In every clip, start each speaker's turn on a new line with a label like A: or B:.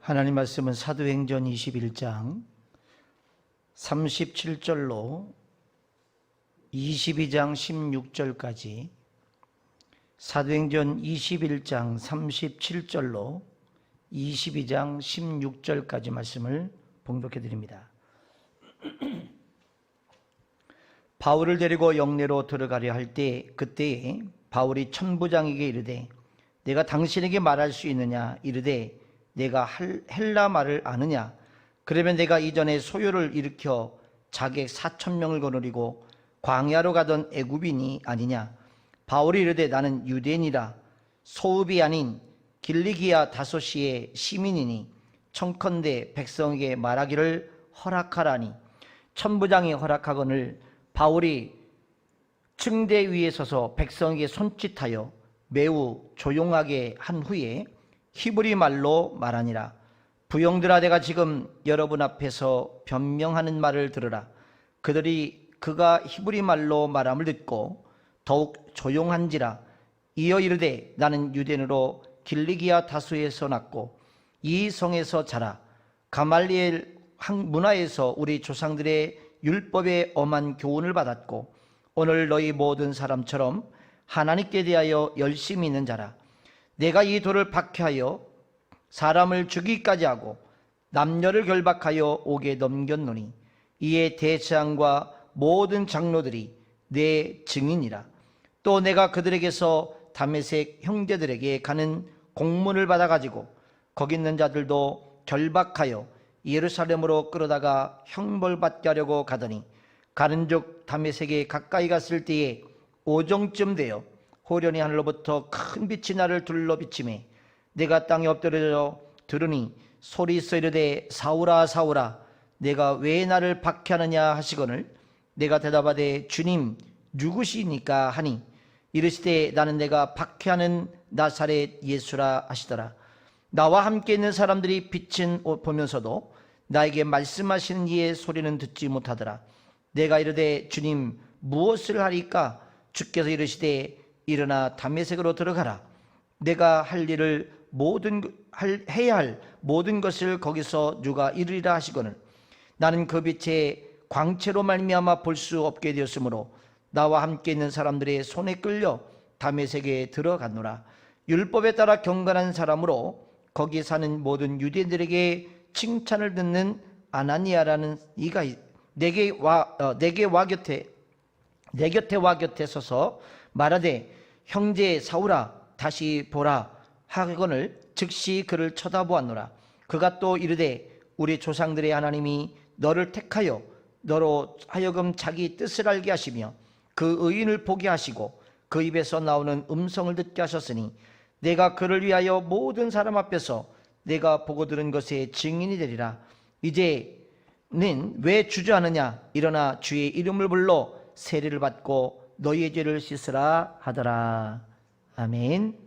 A: 하나님 말씀은 사도행전 21장 37절로 22장 16절까지, 사도행전 21장 37절로 22장 16절까지 말씀을 봉독해 드립니다. 바울을 데리고 영내로 들어가려 할 때, 그때에 바울이 천부장에게 이르되 내가 당신에게 말할 수 있느냐? 이르되 내가 헬라 말을 아느냐? 그러면 내가 이전에 소요를 일으켜 자객 4,000명을 거느리고 광야로 가던 애굽인이 아니냐? 바울이 이르되 나는 유대인이라 소읍이 아닌 길리기아 다소시의 시민이니 청컨대 백성에게 말하기를 허락하라니. 천부장이 허락하거늘 바울이 층대 위에 서서 백성에게 손짓하여 매우 조용하게 한 후에 히브리 말로 말하니라. 부형들아, 내가 지금 여러분 앞에서 변명하는 말을 들으라. 그들이 그가 히브리 말로 말함을 듣고 더욱 조용한지라. 이어 이르되 나는 유대인으로 길리기아 다소에서 났고 이 성에서 자라 가말리엘 문화에서 우리 조상들의 율법의 엄한 교훈을 받았고 오늘 너희 모든 사람처럼 하나님께 대하여 열심히 있는 자라. 내가 이 돌을 박해하여 사람을 죽이기까지 하고 남녀를 결박하여 옥에 넘겼노니 이에 대제사장과 모든 장로들이 내 증인이라. 또 내가 그들에게서 다메섹 형제들에게 가는 공문을 받아가지고 거기 있는 자들도 결박하여 예루살렘으로 끌어다가 형벌받게 하려고 가더니 가는즉 다메섹에 가까이 갔을 때에 오정쯤 되어 호련히 하늘로부터 큰 빛이 나를 둘러 비치매 내가 땅에 엎드려 들으니 소리 있어 이르되 사울아 사울아 내가 왜 나를 박해하느냐 하시거늘 내가 대답하되 주님 누구시니까 하니 이르시되 나는 내가 박해하는 나사렛 예수라 하시더라. 나와 함께 있는 사람들이 빛은 보면서도 나에게 말씀하시는 이의 소리는 듣지 못하더라. 내가 이르되 주님 무엇을 하리까? 주께서 이르시되 일어나 다메섹으로 들어가라. 내가 해야 할 모든 것을 거기서 누가 이루리라 하시거늘 나는 그 빛의 광채로 말미암아 볼 수 없게 되었으므로 나와 함께 있는 사람들의 손에 끌려 다메섹에 들어갔노라. 율법에 따라 경건한 사람으로 거기 사는 모든 유대인들에게 칭찬을 듣는 아나니아라는 이가 내 곁에 와 곁에 서서 말하되 형제 사울아 다시 보라 하거늘 즉시 그를 쳐다보았노라. 그가 또 이르되 우리 조상들의 하나님이 너를 택하여 너로 하여금 자기 뜻을 알게 하시며 그 의인을 보게 하시고 그 입에서 나오는 음성을 듣게 하셨으니 내가 그를 위하여 모든 사람 앞에서 내가 보고 들은 것의 증인이 되리라. 이제는 왜 주저하느냐? 일어나 주의 이름을 불러 세례를 받고 너희의 죄를 씻으라 하더라. 아멘.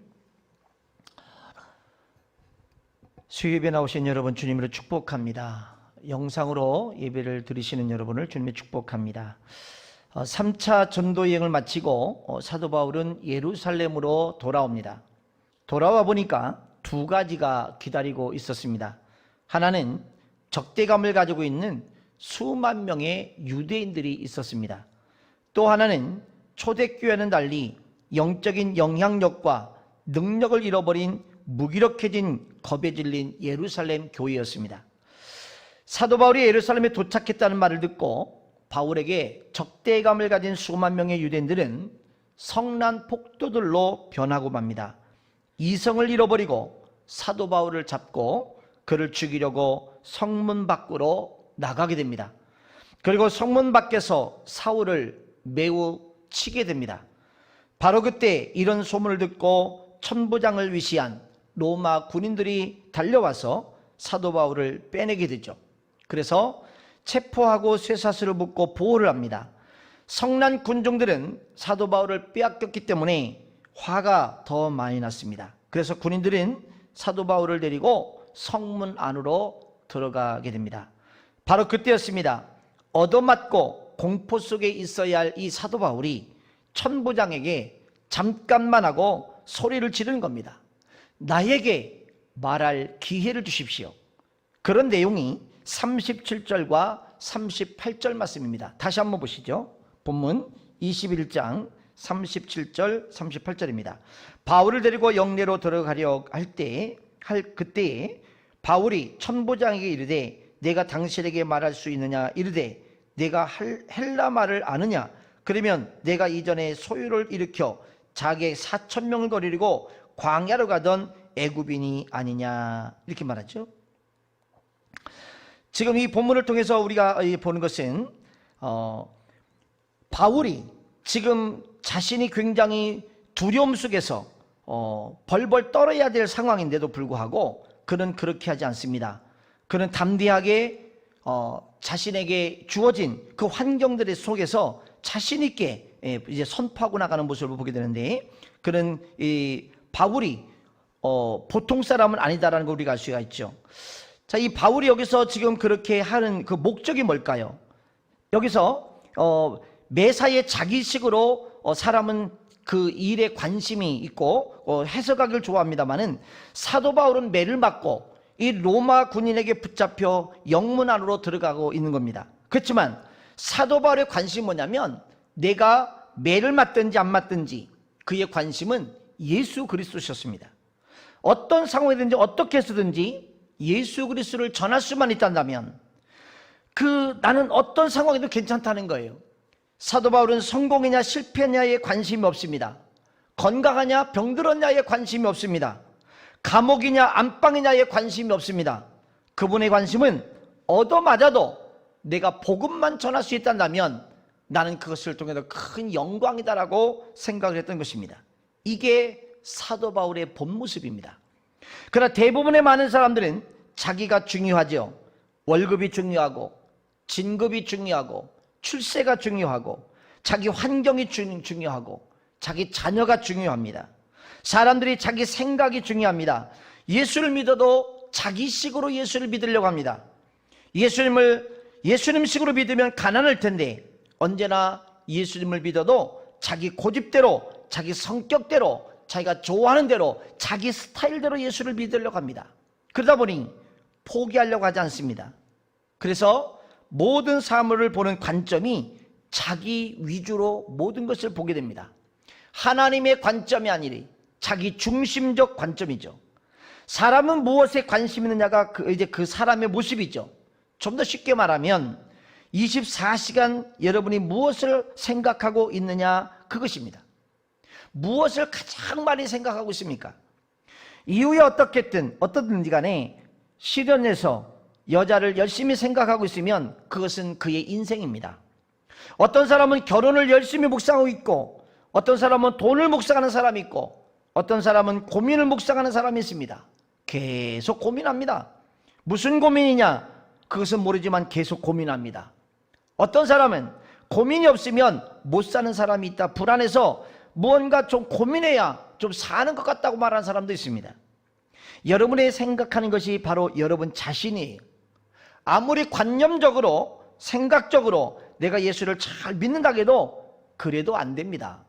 A: 수요예배 나오신 여러분 주님으로 축복합니다. 영상으로 예배를 드리시는 여러분을 주님의 축복합니다. 3차 전도 여행을 마치고 사도 바울은 예루살렘으로 돌아옵니다. 돌아와 보니까 두 가지가 기다리고 있었습니다. 하나는 적대감을 가지고 있는 수만 명의 유대인들이 있었습니다. 또 하나는 초대교회와는 달리 영적인 영향력과 능력을 잃어버린 무기력해진 겁에 질린 예루살렘 교회였습니다. 사도 바울이 예루살렘에 도착했다는 말을 듣고 바울에게 적대감을 가진 수만 명의 유대인들은 성난 폭도들로 변하고 맙니다. 이성을 잃어버리고 사도 바울을 잡고 그를 죽이려고 성문 밖으로 나가게 됩니다. 그리고 성문 밖에서 사울을 매우 치게 됩니다. 바로 그때 이런 소문을 듣고 천부장을 위시한 로마 군인들이 달려와서 사도 바울을 빼내게 되죠. 그래서 체포하고 쇠사슬을 묶고 보호를 합니다. 성난 군중들은 사도 바울을 빼앗겼기 때문에 화가 더 많이 났습니다. 그래서 군인들은 사도 바울을 데리고 성문 안으로 들어가게 됩니다. 바로 그때였습니다. 얻어맞고 공포 속에 있어야 할 이 사도 바울이 천부장에게 잠깐만 하고 소리를 지르는 겁니다. 나에게 말할 기회를 주십시오. 그런 내용이 37절과 38절 말씀입니다. 다시 한번 보시죠. 본문 21장 37절 38절입니다. 바울을 데리고 영내로 들어가려 그때에 바울이 천부장에게 이르되 내가 당신에게 말할 수 있느냐 이르되 내가 헬라 말을 아느냐 그러면 내가 이전에 소유를 일으켜 자객 4,000명을 거느리고 광야로 가던 애굽인이 아니냐 이렇게 말하죠. 지금 이 본문을 통해서 우리가 보는 것은 바울이 지금 자신이 굉장히 두려움 속에서 벌벌 떨어야 될 상황인데도 불구하고 그는 그렇게 하지 않습니다. 그는 담대하게 자신에게 주어진 그 환경들의 속에서 자신 있게 이제 선포하고 나가는 모습을 보게 되는데, 그는 이 바울이 보통 사람은 아니다라는 걸 우리가 알 수가 있죠. 자, 이 바울이 여기서 지금 그렇게 하는 그 목적이 뭘까요? 여기서 매사에 자기식으로 사람은 그 일에 관심이 있고 해석하기를 좋아합니다만은, 사도 바울은 매를 맞고 이 로마 군인에게 붙잡혀 영문 안으로 들어가고 있는 겁니다. 그렇지만 사도 바울의 관심이 뭐냐면, 내가 매를 맞든지 안 맞든지 그의 관심은 예수 그리스도셨습니다. 어떤 상황이든지 어떻게 해서든지 예수 그리스도를 전할 수만 있단다면 나는 어떤 상황에도 괜찮다는 거예요. 사도 바울은 성공이냐 실패냐에 관심이 없습니다. 건강하냐 병들었냐에 관심이 없습니다. 감옥이냐 안방이냐에 관심이 없습니다. 그분의 관심은 얻어맞아도 내가 복음만 전할 수 있다면 나는 그것을 통해서 큰 영광이다라고 생각을 했던 것입니다. 이게 사도 바울의 본 모습입니다. 그러나 대부분의 많은 사람들은 자기가 중요하죠. 월급이 중요하고 진급이 중요하고 출세가 중요하고 자기 환경이 중요하고 자기 자녀가 중요합니다. 사람들이 자기 생각이 중요합니다. 예수를 믿어도 자기식으로 예수를 믿으려고 합니다. 예수님식으로 믿으면 가난할 텐데, 언제나 예수님을 믿어도 자기 고집대로, 자기 성격대로, 자기가 좋아하는 대로, 자기 스타일대로 예수를 믿으려고 합니다. 그러다 보니 포기하려고 하지 않습니다. 그래서 모든 사물을 보는 관점이 자기 위주로 모든 것을 보게 됩니다. 하나님의 관점이 아니라 자기 중심적 관점이죠. 사람은 무엇에 관심 있느냐가 이제 그 사람의 모습이죠. 좀 더 쉽게 말하면 24시간 여러분이 무엇을 생각하고 있느냐, 그것입니다. 무엇을 가장 많이 생각하고 있습니까? 이후에 어떻든지 간에 실연해서 여자를 열심히 생각하고 있으면 그것은 그의 인생입니다. 어떤 사람은 결혼을 열심히 묵상하고 있고, 어떤 사람은 돈을 묵상하는 사람이 있고, 어떤 사람은 고민을 묵상하는 사람이 있습니다. 계속 고민합니다. 무슨 고민이냐? 그것은 모르지만 계속 고민합니다. 어떤 사람은 고민이 없으면 못 사는 사람이 있다, 불안해서 무언가 좀 고민해야 좀 사는 것 같다고 말하는 사람도 있습니다. 여러분의 생각하는 것이 바로 여러분 자신이에요. 아무리 관념적으로 생각적으로 내가 예수를 잘 믿는다 해도 그래도 안 됩니다.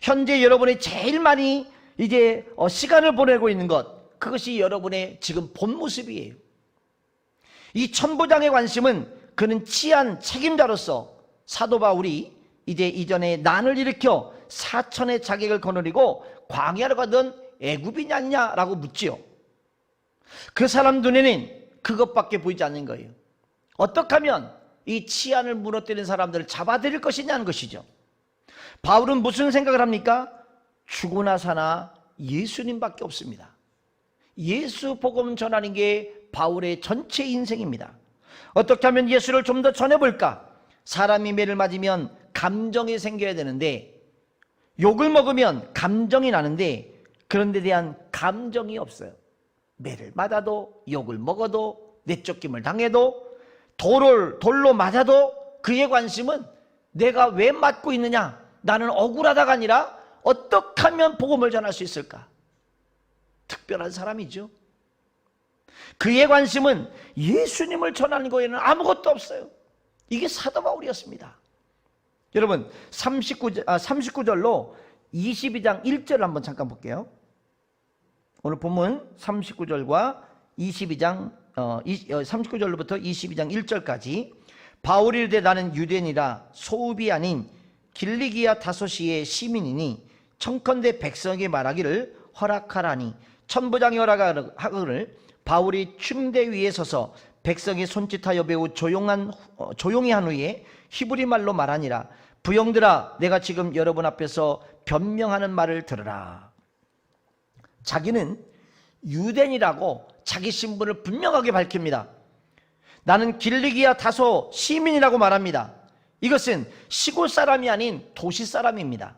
A: 현재 여러분이 제일 많이 이제 시간을 보내고 있는 것, 그것이 여러분의 지금 본 모습이에요. 이 천부장의 관심은, 그는 치안 책임자로서 사도 바울이 이제 이전에 난을 일으켜 4천의 자객을 거느리고 광야로 가던 애굽이냐 아니냐라고 묻지요. 그 사람 눈에는 그것밖에 보이지 않는 거예요. 어떻게 하면 이 치안을 무너뜨리는 사람들을 잡아들일 것이냐는 것이죠. 바울은 무슨 생각을 합니까? 죽으나 사나 예수님밖에 없습니다. 예수 복음 전하는 게 바울의 전체 인생입니다. 어떻게 하면 예수를 좀 더 전해볼까? 사람이 매를 맞으면 감정이 생겨야 되는데, 욕을 먹으면 감정이 나는데 그런 데 대한 감정이 없어요. 매를 맞아도, 욕을 먹어도, 내쫓김을 당해도, 돌로 맞아도 그의 관심은 내가 왜 맞고 있느냐, 나는 억울하다가 아니라 어떻게 하면 복음을 전할 수 있을까? 특별한 사람이죠. 그의 관심은 예수님을 전하는 거에는 아무것도 없어요. 이게 사도 바울이었습니다. 여러분 39절로 22장 1절을 한번 잠깐 볼게요. 오늘 본문 39절과 22장 39절로부터 22장 1절까지 바울이 이르되 나는 유대인이라 소읍이 아닌 길리기아 다소시의 시민이니 청컨대 백성에게 말하기를 허락하라니 천부장이 허락하거늘 바울이 충대 위에 서서 백성이 손짓하여 매우 조용히 한 후에 히브리 말로 말하니라. 부형들아, 내가 지금 여러분 앞에서 변명하는 말을 들으라. 자기는 유대인이라고 자기 신분을 분명하게 밝힙니다. 나는 길리기아 다소 시민이라고 말합니다. 이것은 시골 사람이 아닌 도시 사람입니다.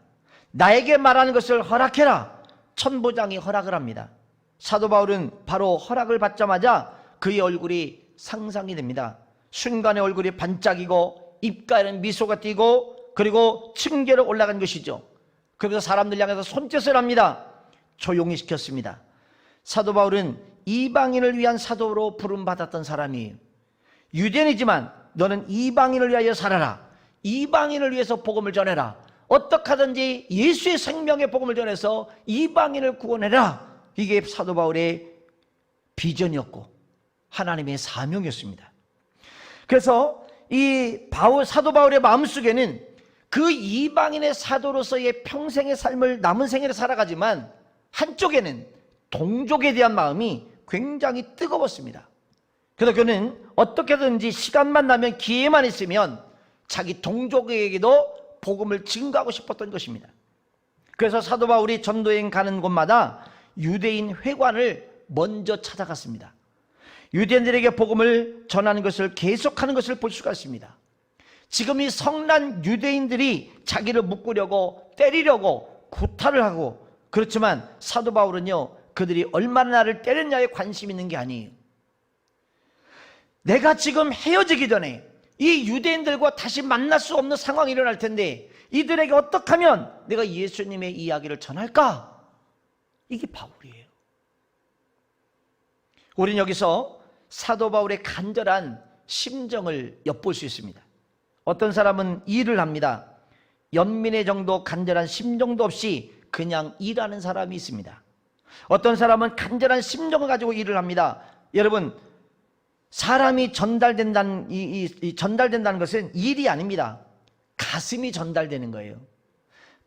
A: 나에게 말하는 것을 허락해라. 천부장이 허락을 합니다. 사도 바울은 바로 허락을 받자마자 그의 얼굴이 상상이 됩니다. 순간에 얼굴이 반짝이고 입가에는 미소가 띄고 그리고 층계로 올라간 것이죠. 그래서 사람들 향해서 손짓을 합니다. 조용히 시켰습니다. 사도 바울은 이방인을 위한 사도로 부름받았던 사람이에요. 유대인이지만 너는 이방인을 위하여 살아라. 이방인을 위해서 복음을 전해라. 어떻게 하든지 예수의 생명의 복음을 전해서 이방인을 구원해라. 이게 사도 바울의 비전이었고 하나님의 사명이었습니다. 그래서 이 사도 바울의 마음속에는 그 이방인의 사도로서의 평생의 삶을 남은 생애를 살아가지만 한쪽에는 동족에 대한 마음이 굉장히 뜨거웠습니다. 그래서 그는 어떻게든지 시간만 나면 기회만 있으면 자기 동족에게도 복음을 증거하고 싶었던 것입니다. 그래서 사도 바울이 전도여행 가는 곳마다 유대인 회관을 먼저 찾아갔습니다. 유대인들에게 복음을 전하는 것을 계속하는 것을 볼 수가 있습니다. 지금 이 성난 유대인들이 자기를 묶으려고 때리려고 구타를 하고, 그렇지만 사도 바울은요, 그들이 얼마나 나를 때렸냐에 관심 있는 게 아니에요. 내가 지금 헤어지기 전에 이 유대인들과 다시 만날 수 없는 상황이 일어날 텐데 이들에게 어떻게 하면 내가 예수님의 이야기를 전할까? 이게 바울이에요. 우리는 여기서 사도 바울의 간절한 심정을 엿볼 수 있습니다. 어떤 사람은 일을 합니다. 연민의 정도 간절한 심정도 없이 그냥 일하는 사람이 있습니다. 어떤 사람은 간절한 심정을 가지고 일을 합니다. 여러분, 사람이 전달된다는 전달된다는 것은 일이 아닙니다. 가슴이 전달되는 거예요.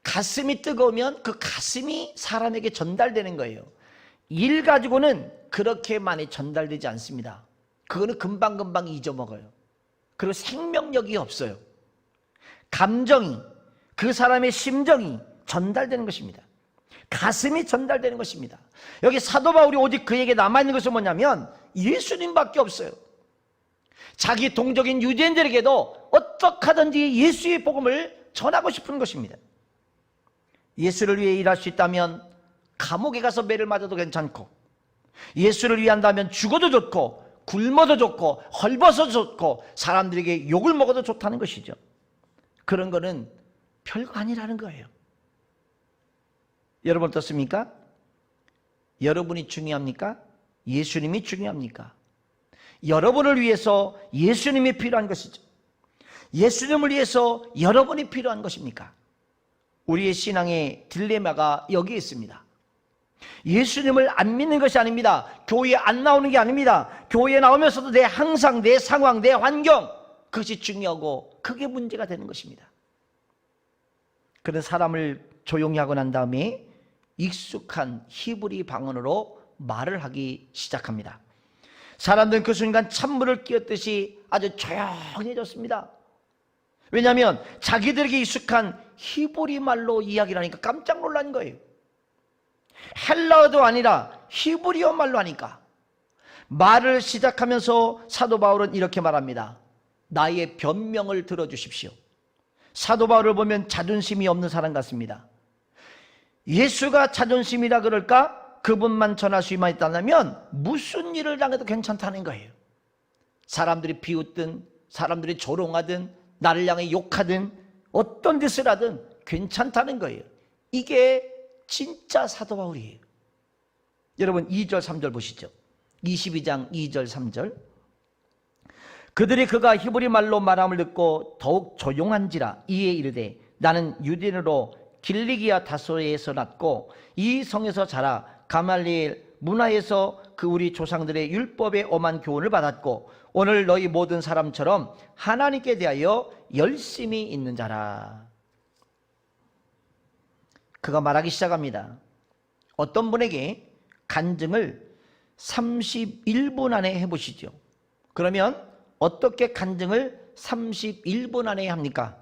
A: 가슴이 뜨거우면 그 가슴이 사람에게 전달되는 거예요. 일 가지고는 그렇게 많이 전달되지 않습니다. 그거는 금방금방 잊어먹어요. 그리고 생명력이 없어요. 감정이, 그 사람의 심정이 전달되는 것입니다. 가슴이 전달되는 것입니다. 여기 사도 바울이 오직 그에게 남아있는 것은 뭐냐면 예수님밖에 없어요. 자기 동족인 유대인들에게도 어떻게 하든지 예수의 복음을 전하고 싶은 것입니다. 예수를 위해 일할 수 있다면 감옥에 가서 매를 맞아도 괜찮고, 예수를 위한다면 죽어도 좋고 굶어도 좋고 헐벗어도 좋고 사람들에게 욕을 먹어도 좋다는 것이죠. 그런 거는 별거 아니라는 거예요. 여러분 어떻습니까? 여러분이 중요합니까? 예수님이 중요합니까? 여러분을 위해서 예수님이 필요한 것이죠. 예수님을 위해서 여러분이 필요한 것입니까? 우리의 신앙의 딜레마가 여기에 있습니다. 예수님을 안 믿는 것이 아닙니다. 교회에 안 나오는 게 아닙니다. 교회에 나오면서도 항상 내 상황, 내 환경, 그것이 중요하고 그게 문제가 되는 것입니다. 그런 사람을 조용히 하고 난 다음에 익숙한 히브리 방언으로 말을 하기 시작합니다. 사람들은 그 순간 찬물을 끼얹듯이 아주 조용해졌습니다. 왜냐하면 자기들에게 익숙한 히브리 말로 이야기를 하니까 깜짝 놀란 거예요. 헬라어도 아니라 히브리어 말로 하니까. 말을 시작하면서 사도 바울은 이렇게 말합니다. 나의 변명을 들어주십시오. 사도 바울을 보면 자존심이 없는 사람 같습니다. 예수가 자존심이라 그럴까? 그분만 전할 수만 있다면 무슨 일을 당해도 괜찮다는 거예요. 사람들이 비웃든 사람들이 조롱하든 나를 향해 욕하든 어떤 짓을 하든 괜찮다는 거예요. 이게 진짜 사도 바울이에요. 여러분 2절 3절 보시죠. 22장 2절 3절. 그들이 그가 히브리 말로 말함을 듣고 더욱 조용한지라 이에 이르되 나는 유대인으로 길리기아 다소에서 났고 이 성에서 자라 가말리엘 문화에서 그 우리 조상들의 율법의 엄한 교훈을 받았고 오늘 너희 모든 사람처럼 하나님께 대하여 열심히 있는 자라. 그가 말하기 시작합니다. 어떤 분에게 간증을 31분 안에 해보시죠. 그러면 어떻게 간증을 31분 안에 합니까?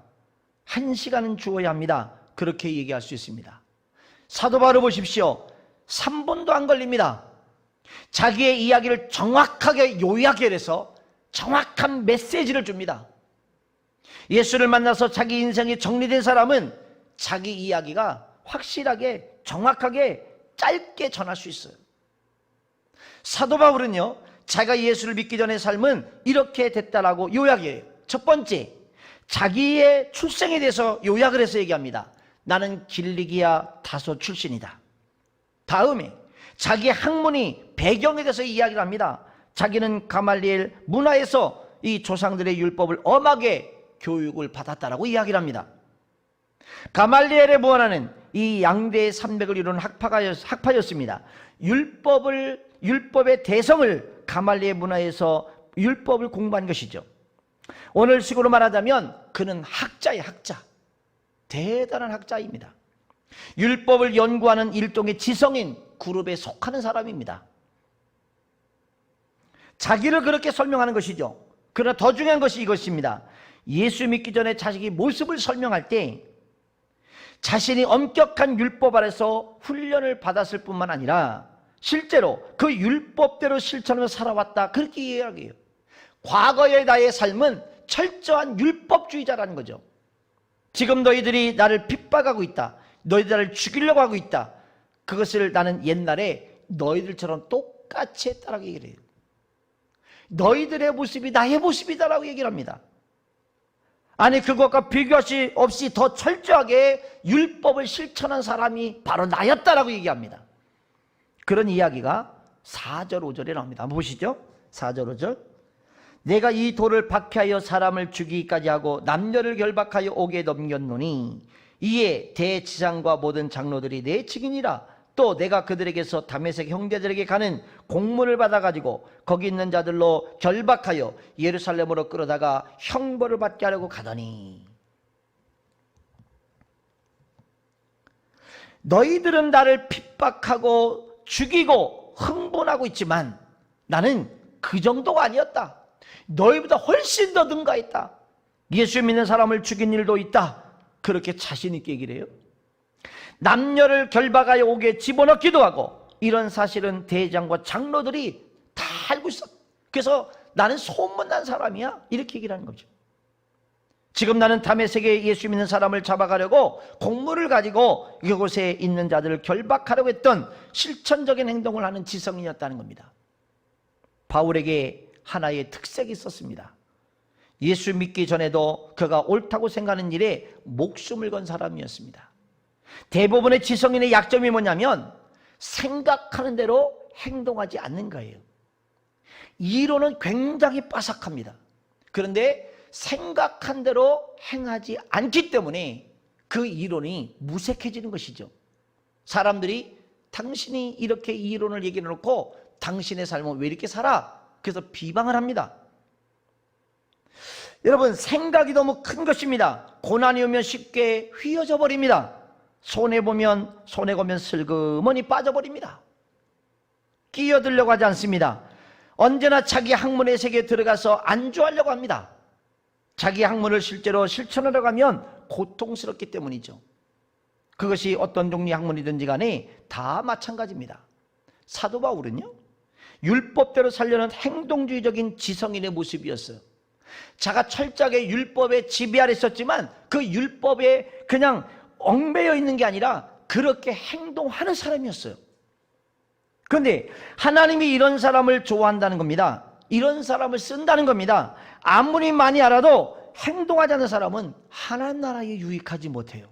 A: 1시간은 주어야 합니다. 그렇게 얘기할 수 있습니다. 사도 바울을 보십시오. 3분도 안 걸립니다. 자기의 이야기를 정확하게 요약해서 정확한 메시지를 줍니다. 예수를 만나서 자기 인생이 정리된 사람은 자기 이야기가 확실하게 정확하게 짧게 전할 수 있어요. 사도 바울은요, 자기가 예수를 믿기 전의 삶은 이렇게 됐다라고 요약해요. 첫 번째, 자기의 출생에 대해서 요약을 해서 얘기합니다. 나는 길리기아 다소 출신이다. 다음에 자기의 학문이 배경에 대해서 이야기를 합니다. 자기는 가말리엘 문화에서 이 조상들의 율법을 엄하게 교육을 받았다라고 이야기를 합니다. 가말리엘의 문화는 이 양대의 산맥을 이루는 학파였습니다. 율법의 대성을 가말리엘 문화에서 율법을 공부한 것이죠. 오늘 식으로 말하자면 그는 학자의 학자, 대단한 학자입니다. 율법을 연구하는 일종의 지성인 그룹에 속하는 사람입니다. 자기를 그렇게 설명하는 것이죠. 그러나 더 중요한 것이 이것입니다. 예수 믿기 전에 자식이 모습을 설명할 때 자신이 엄격한 율법 아래서 훈련을 받았을 뿐만 아니라 실제로 그 율법대로 실천하며 살아왔다, 그렇게 이야기해요. 과거의 나의 삶은 철저한 율법주의자라는 거죠. 지금 너희들이 나를 핍박하고 있다, 너희들 나를 죽이려고 하고 있다, 그것을 나는 옛날에 너희들처럼 똑같이 했다라고 얘기를 해요. 너희들의 모습이 나의 모습이다라고 얘기를 합니다. 아니, 그것과 비교 없이 더 철저하게 율법을 실천한 사람이 바로 나였다라고 얘기합니다. 그런 이야기가 4절 5절에 나옵니다. 한번 보시죠. 4절 5절. 내가 이 돌을 박해하여 사람을 죽이기까지 하고 남녀를 결박하여 옥에 넘겼노니 이에 대지상과 모든 장로들이 내 증인이라. 또 내가 그들에게서 다메섹 형제들에게 가는 공문을 받아가지고 거기 있는 자들로 결박하여 예루살렘으로 끌어다가 형벌을 받게 하려고 가더니 너희들은 나를 핍박하고 죽이고 흥분하고 있지만 나는 그 정도가 아니었다. 너희보다 훨씬 더 능가했다. 예수 믿는 사람을 죽인 일도 있다. 그렇게 자신 있게 얘기를 해요. 남녀를 결박하여 옥에 집어넣기도 하고 이런 사실은 대장과 장로들이 다 알고 있어. 그래서 나는 소문난 사람이야, 이렇게 얘기를 하는 거죠. 지금 나는 다메섹에 예수 믿는 사람을 잡아가려고 공문을 가지고 이곳에 있는 자들을 결박하려고 했던 실천적인 행동을 하는 지성인이었다는 겁니다. 바울에게 하나의 특색이 있었습니다. 예수 믿기 전에도 그가 옳다고 생각하는 일에 목숨을 건 사람이었습니다. 대부분의 지성인의 약점이 뭐냐면 생각하는 대로 행동하지 않는 거예요. 이론은 굉장히 빠삭합니다. 그런데 생각한 대로 행하지 않기 때문에 그 이론이 무색해지는 것이죠. 사람들이 당신이 이렇게 이 이론을 얘기해 놓고 당신의 삶은 왜 이렇게 살아? 그래서 비방을 합니다. 여러분, 생각이 너무 큰 것입니다. 고난이 오면 쉽게 휘어져 버립니다. 손해 걸면 슬그머니 빠져버립니다. 끼어들려고 하지 않습니다. 언제나 자기 학문의 세계에 들어가서 안주하려고 합니다. 자기 학문을 실제로 실천하려고 하면 고통스럽기 때문이죠. 그것이 어떤 종류의 학문이든지 간에 다 마찬가지입니다. 사도 바울은요, 율법대로 살려는 행동주의적인 지성인의 모습이었어요. 자가 철저하게 율법에 지배 아래 있었지만 그 율법에 그냥 얽매여 있는 게 아니라 그렇게 행동하는 사람이었어요. 그런데 하나님이 이런 사람을 좋아한다는 겁니다. 이런 사람을 쓴다는 겁니다. 아무리 많이 알아도 행동하지 않는 사람은 하나님 나라에 유익하지 못해요.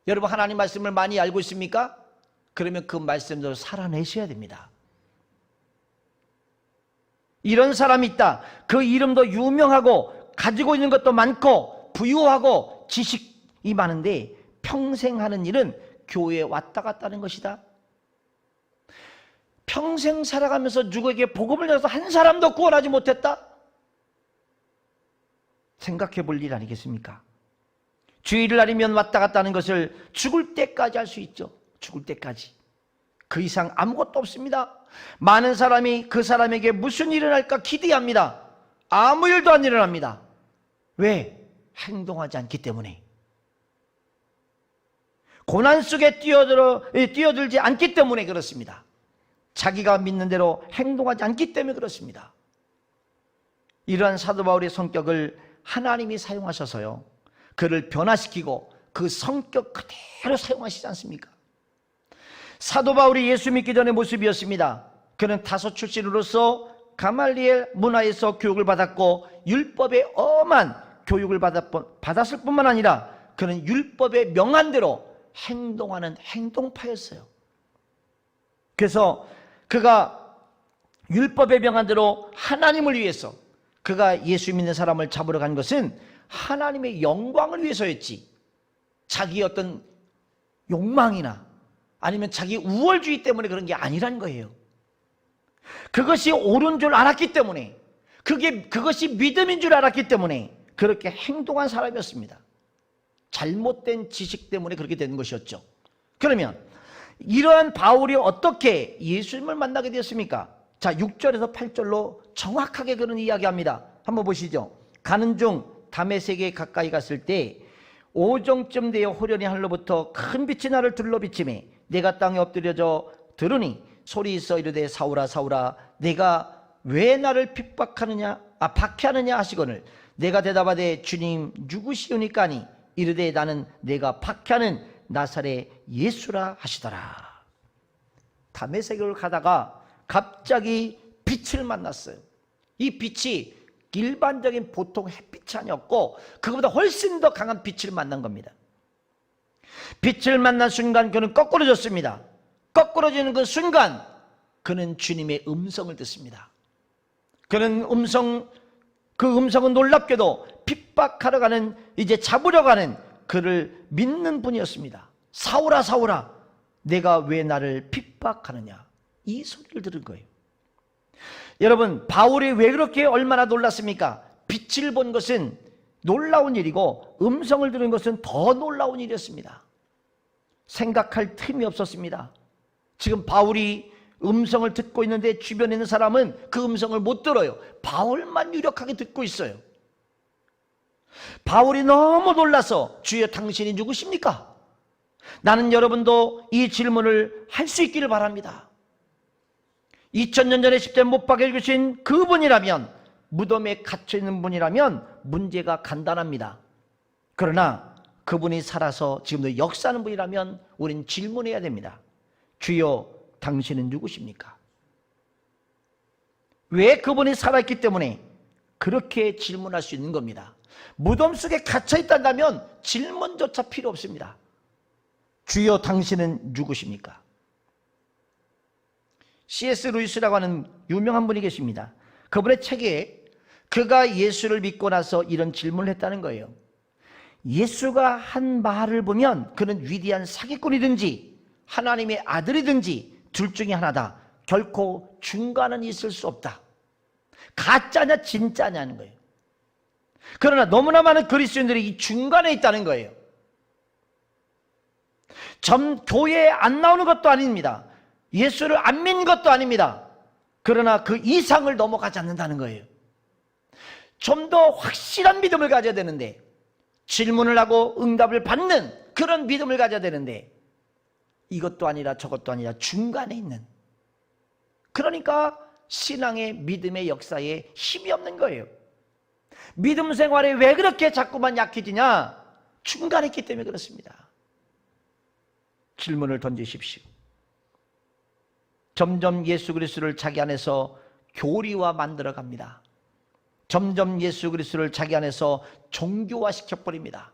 A: 여러분, 하나님 말씀을 많이 알고 있습니까? 그러면 그 말씀대로 살아내셔야 됩니다. 이런 사람이 있다. 그 이름도 유명하고 가지고 있는 것도 많고 부유하고 지식이 많은데 평생 하는 일은 교회에 왔다 갔다 하는 것이다. 평생 살아가면서 누구에게 복음을 전해서 한 사람도 구원하지 못했다? 생각해 볼 일 아니겠습니까? 주일날이면 왔다 갔다 하는 것을 죽을 때까지 할 수 있죠. 죽을 때까지. 그 이상 아무것도 없습니다. 많은 사람이 그 사람에게 무슨 일이 일어날까 기대합니다. 아무 일도 안 일어납니다. 왜? 행동하지 않기 때문에. 고난 속에 뛰어들지 않기 때문에 그렇습니다. 자기가 믿는 대로 행동하지 않기 때문에 그렇습니다. 이러한 사도 바울의 성격을 하나님이 사용하셔서요, 그를 변화시키고 그 성격 그대로 사용하시지 않습니까? 사도 바울이 예수 믿기 전의 모습이었습니다. 그는 다소 출신으로서 가말리엘 문화에서 교육을 받았고 율법의 엄한 교육을 받았을 뿐만 아니라 그는 율법의 명한대로 행동하는 행동파였어요. 그래서 그가 율법의 명한대로 하나님을 위해서, 그가 예수 믿는 사람을 잡으러 간 것은 하나님의 영광을 위해서였지, 자기의 어떤 욕망이나 아니면 자기 우월주의 때문에 그런 게 아니란 거예요. 그것이 옳은 줄 알았기 때문에, 그것이 믿음인 줄 알았기 때문에 그렇게 행동한 사람이었습니다. 잘못된 지식 때문에 그렇게 된 것이었죠. 그러면 이러한 바울이 어떻게 예수님을 만나게 되었습니까? 자, 6절에서 8절로 정확하게 그런 이야기합니다. 한번 보시죠. 가는 중 다메섹에 가까이 갔을 때 오정쯤 되어 호련히 하늘로부터 큰 빛이 나를 둘러 비치매 내가 땅에 엎드려져 들으니 소리 있어 이르되 사울아 사울아 내가 왜 나를 박해하느냐 하시거늘 내가 대답하되 주님 누구시오니까 하니 이르되 나는 내가 박해하는 나사렛 예수라 하시더라. 다메섹을 가다가 갑자기 빛을 만났어요. 이 빛이 일반적인 보통 햇빛이 아니었고 그거보다 훨씬 더 강한 빛을 만난 겁니다. 빛을 만난 순간 그는 거꾸러졌습니다. 거꾸러지는 그 순간 그는 주님의 음성을 듣습니다. 그는 그 음성은 놀랍게도 핍박하러 가는, 이제 잡으려 가는 그를 믿는 분이었습니다. 사울아 사울아 내가 왜 나를 핍박하느냐, 이 소리를 들은 거예요. 여러분, 바울이 왜 그렇게 얼마나 놀랐습니까? 빛을 본 것은 놀라운 일이고 음성을 들은 것은 더 놀라운 일이었습니다. 생각할 틈이 없었습니다. 지금 바울이 음성을 듣고 있는데 주변에 있는 사람은 그 음성을 못 들어요. 바울만 유력하게 듣고 있어요. 바울이 너무 놀라서 주여 당신이 누구십니까? 나는 여러분도 이 질문을 할 수 있기를 바랍니다. 2000년 전에 십자가에 못 박혀 죽으신 그분이라면, 무덤에 갇혀있는 분이라면 문제가 간단합니다. 그러나 그분이 살아서 지금도 역사하는 분이라면 우린 질문해야 됩니다. 주여 당신은 누구십니까? 왜? 그분이 살아있기 때문에 그렇게 질문할 수 있는 겁니다. 무덤 속에 갇혀있다면 질문조차 필요 없습니다. 주여 당신은 누구십니까? C.S. 루이스라고 하는 유명한 분이 계십니다. 그분의 책에 그가 예수를 믿고 나서 이런 질문을 했다는 거예요. 예수가 한 말을 보면 그는 위대한 사기꾼이든지 하나님의 아들이든지 둘 중에 하나다. 결코 중간은 있을 수 없다. 가짜냐 진짜냐는 거예요. 그러나 너무나 많은 그리스도인들이 이 중간에 있다는 거예요. 교회에 안 나오는 것도 아닙니다. 예수를 안 믿는 것도 아닙니다. 그러나 그 이상을 넘어가지 않는다는 거예요. 좀 더 확실한 믿음을 가져야 되는데, 질문을 하고 응답을 받는 그런 믿음을 가져야 되는데, 이것도 아니라 저것도 아니라 중간에 있는, 그러니까 신앙의 믿음의 역사에 힘이 없는 거예요. 믿음 생활에 왜 그렇게 자꾸만 약해지냐? 중간에 있기 때문에 그렇습니다. 질문을 던지십시오. 점점 예수 그리스도를 자기 안에서 교리화 만들어 갑니다. 점점 예수 그리스도를 자기 안에서 종교화 시켜버립니다.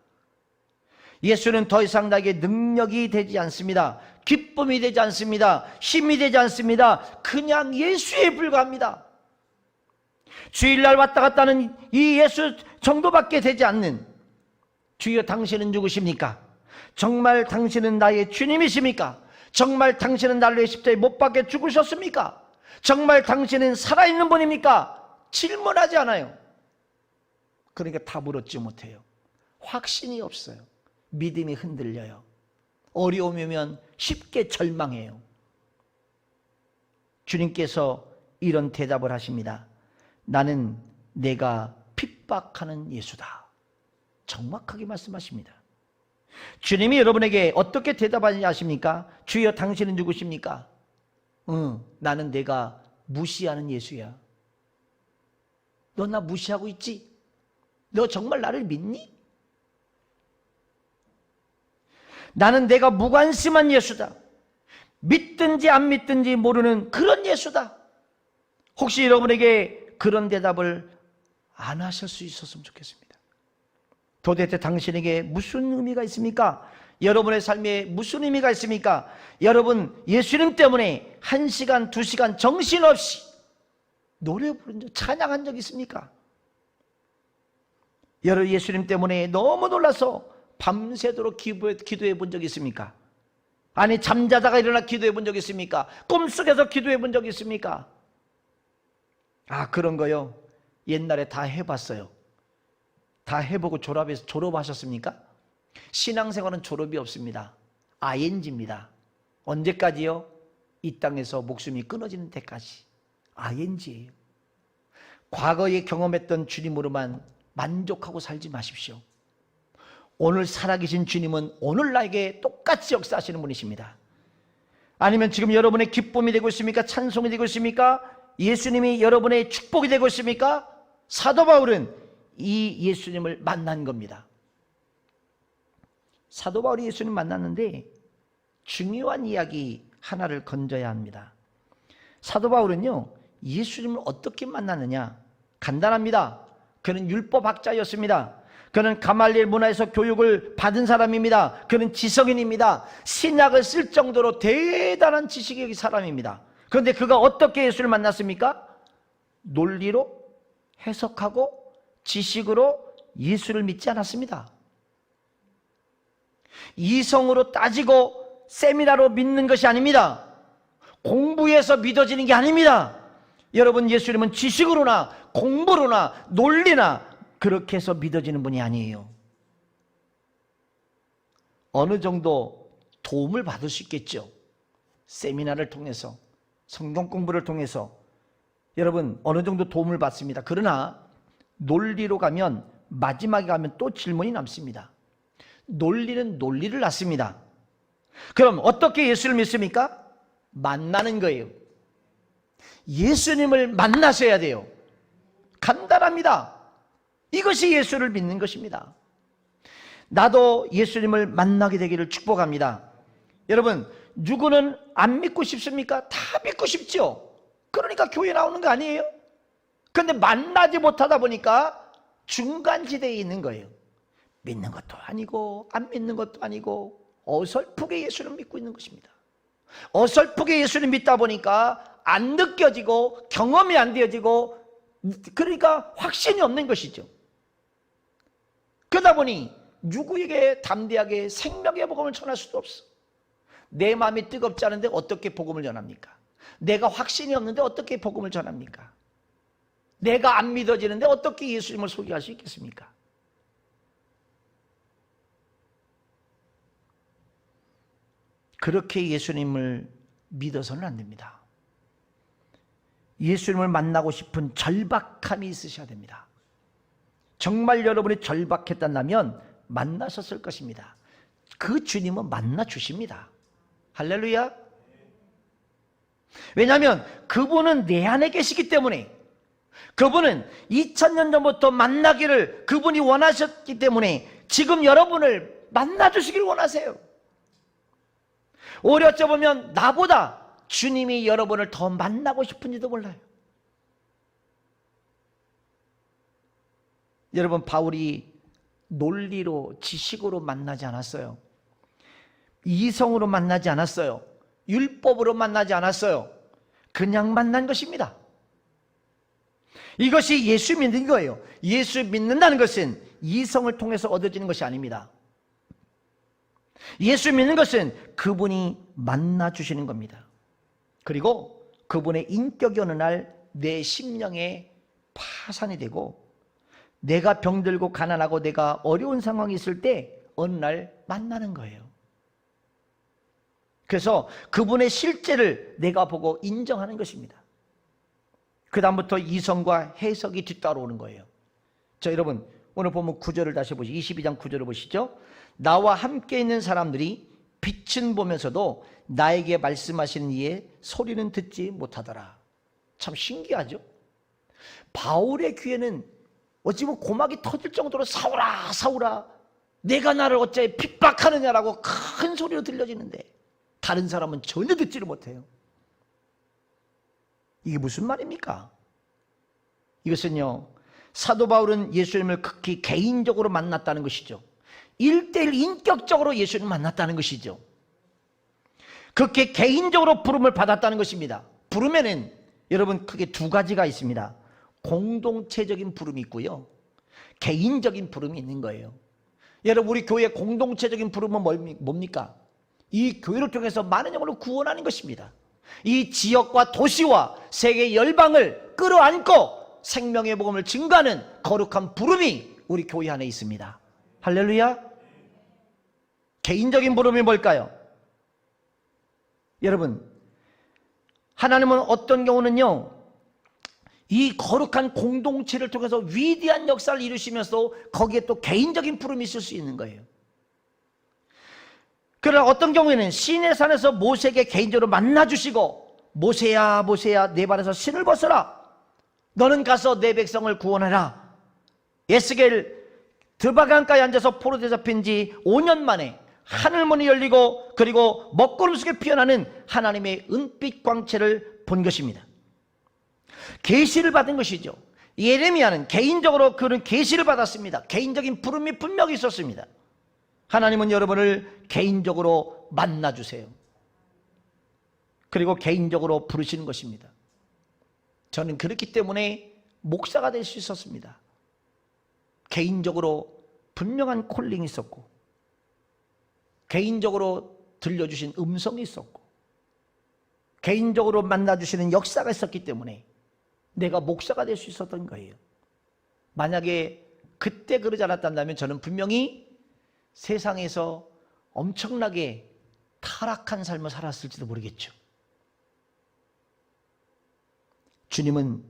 A: 예수는 더 이상 나에게 능력이 되지 않습니다. 기쁨이 되지 않습니다. 힘이 되지 않습니다. 그냥 예수에 불과합니다. 주일날 왔다 갔다 하는 이 예수 정도밖에 되지 않는, 주여 당신은 누구십니까? 정말 당신은 나의 주님이십니까? 정말 당신은 나를 위해 십자가에 못 박혀 죽으셨습니까? 정말 당신은 살아있는 분입니까? 질문하지 않아요. 그러니까 답을 얻지 못해요. 확신이 없어요. 믿음이 흔들려요. 어려움이 오면 쉽게 절망해요. 주님께서 이런 대답을 하십니다. 나는 내가 핍박하는 예수다. 정확하게 말씀하십니다. 주님이 여러분에게 어떻게 대답하는지 아십니까? 주여 당신은 누구십니까? 나는 내가 무시하는 예수야. 너 나 무시하고 있지? 너 정말 나를 믿니? 나는 내가 무관심한 예수다. 믿든지 안 믿든지 모르는 그런 예수다. 혹시 여러분에게 그런 대답을 안 하실 수 있었으면 좋겠습니다. 도대체 당신에게 무슨 의미가 있습니까? 여러분의 삶에 무슨 의미가 있습니까? 여러분 예수님 때문에 1시간, 2시간 정신없이 노래 부른 적, 찬양한 적 있습니까? 여러분 예수님 때문에 너무 놀라서 밤새도록 기도해 본 적 있습니까? 아니 잠자다가 일어나 기도해 본 적 있습니까? 꿈속에서 기도해 본 적 있습니까? 아 그런 거요? 옛날에 다 해봤어요. 다 해보고 졸업하셨습니까? 신앙생활은 졸업이 없습니다. ING입니다. 언제까지요? 이 땅에서 목숨이 끊어지는 데까지. ING예요. 과거에 경험했던 주님으로만 만족하고 살지 마십시오. 오늘 살아계신 주님은 오늘 나에게 똑같이 역사하시는 분이십니다. 아니면 지금 여러분의 기쁨이 되고 있습니까? 찬송이 되고 있습니까? 예수님이 여러분의 축복이 되고 있습니까? 사도 바울은 이 예수님을 만난 겁니다. 사도 바울이 예수님 만났는데 중요한 이야기 하나를 건져야 합니다. 사도 바울은요 예수님을 어떻게 만났느냐? 간단합니다. 그는 율법학자였습니다. 그는 가말리엘 문화에서 교육을 받은 사람입니다. 그는 지성인입니다. 신약을 쓸 정도로 대단한 지식의 사람입니다. 그런데 그가 어떻게 예수를 만났습니까? 논리로 해석하고 지식으로 예수를 믿지 않았습니다. 이성으로 따지고 세미나로 믿는 것이 아닙니다. 공부해서 믿어지는 게 아닙니다. 여러분 예수님은 지식으로나 공부로나 논리나 그렇게 해서 믿어지는 분이 아니에요. 어느 정도 도움을 받을 수 있겠죠. 세미나를 통해서 성경 공부를 통해서 여러분 어느 정도 도움을 받습니다. 그러나 논리로 가면 마지막에 가면 또 질문이 남습니다. 논리는 논리를 낳습니다. 그럼 어떻게 예수를 믿습니까? 만나는 거예요. 예수님을 만나셔야 돼요. 간단합니다. 이것이 예수를 믿는 것입니다. 나도 예수님을 만나게 되기를 축복합니다. 여러분 누구는 안 믿고 싶습니까? 다 믿고 싶죠. 그러니까 교회 나오는 거 아니에요? 그런데 만나지 못하다 보니까 중간지대에 있는 거예요. 믿는 것도 아니고 안 믿는 것도 아니고 어설프게 예수를 믿고 있는 것입니다. 어설프게 예수를 믿다 보니까 안 느껴지고 경험이 안 되어지고 그러니까 확신이 없는 것이죠. 그러다 보니 누구에게 담대하게 생명의 복음을 전할 수도 없어. 내 마음이 뜨겁지 않은데 어떻게 복음을 전합니까? 내가 확신이 없는데 어떻게 복음을 전합니까? 내가 안 믿어지는데 어떻게 예수님을 소개할 수 있겠습니까? 그렇게 예수님을 믿어서는 안 됩니다. 예수님을 만나고 싶은 절박함이 있으셔야 됩니다. 정말 여러분이 절박했다면 만나셨을 것입니다. 그 주님은 만나 주십니다. 할렐루야. 왜냐하면 그분은 내 안에 계시기 때문에, 그분은 2000년 전부터 만나기를 그분이 원하셨기 때문에 지금 여러분을 만나 주시길 원하세요. 오히려 어쩌면 나보다 주님이 여러분을 더 만나고 싶은지도 몰라요. 여러분 바울이 논리로 지식으로 만나지 않았어요. 이성으로 만나지 않았어요. 율법으로 만나지 않았어요. 그냥 만난 것입니다. 이것이 예수 믿는 거예요. 예수 믿는다는 것은 이성을 통해서 얻어지는 것이 아닙니다. 예수 믿는 것은 그분이 만나주시는 겁니다. 그리고 그분의 인격이 어느 날 내 심령에 파산이 되고, 내가 병들고 가난하고 내가 어려운 상황이 있을 때 어느 날 만나는 거예요. 그래서 그분의 실제를 내가 보고 인정하는 것입니다. 그 다음부터 이성과 해석이 뒤따라오는 거예요. 자, 여러분 오늘 보면 9절을 다시 보시죠. 22장 9절을 보시죠. 나와 함께 있는 사람들이 빛은 보면서도 나에게 말씀하시는 이의 소리는 듣지 못하더라. 참 신기하죠. 바울의 귀에는 어찌 보면 고막이 터질 정도로 사울아 사울아 내가 나를 어째 핍박하느냐라고 큰 소리로 들려지는데 다른 사람은 전혀 듣지를 못해요. 이게 무슨 말입니까? 이것은요, 사도 바울은 예수님을 극히 개인적으로 만났다는 것이죠. 1:1 인격적으로 예수님을 만났다는 것이죠. 그렇게 개인적으로 부름을 받았다는 것입니다. 부르면은 여러분 크게 두 가지가 있습니다. 공동체적인 부름이 있고요, 개인적인 부름이 있는 거예요. 여러분 우리 교회 공동체적인 부름은 뭡니까? 이 교회를 통해서 많은 영혼을 구원하는 것입니다. 이 지역과 도시와 세계 열방을 끌어안고 생명의 복음을 증거하는 거룩한 부름이 우리 교회 안에 있습니다. 할렐루야. 개인적인 부름이 뭘까요? 여러분 하나님은 어떤 경우는요, 이 거룩한 공동체를 통해서 위대한 역사를 이루시면서 거기에 또 개인적인 부름이 있을 수 있는 거예요. 그러나 어떤 경우에는 시내산에서 모세에게 개인적으로 만나주시고, 모세야 모세야 내 발에서 신을 벗어라, 너는 가서 내 백성을 구원해라. 에스겔 드바강가에 앉아서 포로되 잡힌 지 5년 만에 하늘문이 열리고 그리고 먹구름 속에 피어나는 하나님의 은빛 광채를 본 것입니다. 계시를 받은 것이죠. 예레미야는 개인적으로 그런 계시를 받았습니다. 개인적인 부름이 분명히 있었습니다. 하나님은 여러분을 개인적으로 만나주세요. 그리고 개인적으로 부르시는 것입니다. 저는 그렇기 때문에 목사가 될 수 있었습니다. 개인적으로 분명한 콜링이 있었고, 개인적으로 들려주신 음성이 있었고, 개인적으로 만나주시는 역사가 있었기 때문에 내가 목사가 될 수 있었던 거예요. 만약에 그때 그러지 않았다면 저는 분명히 세상에서 엄청나게 타락한 삶을 살았을지도 모르겠죠. 주님은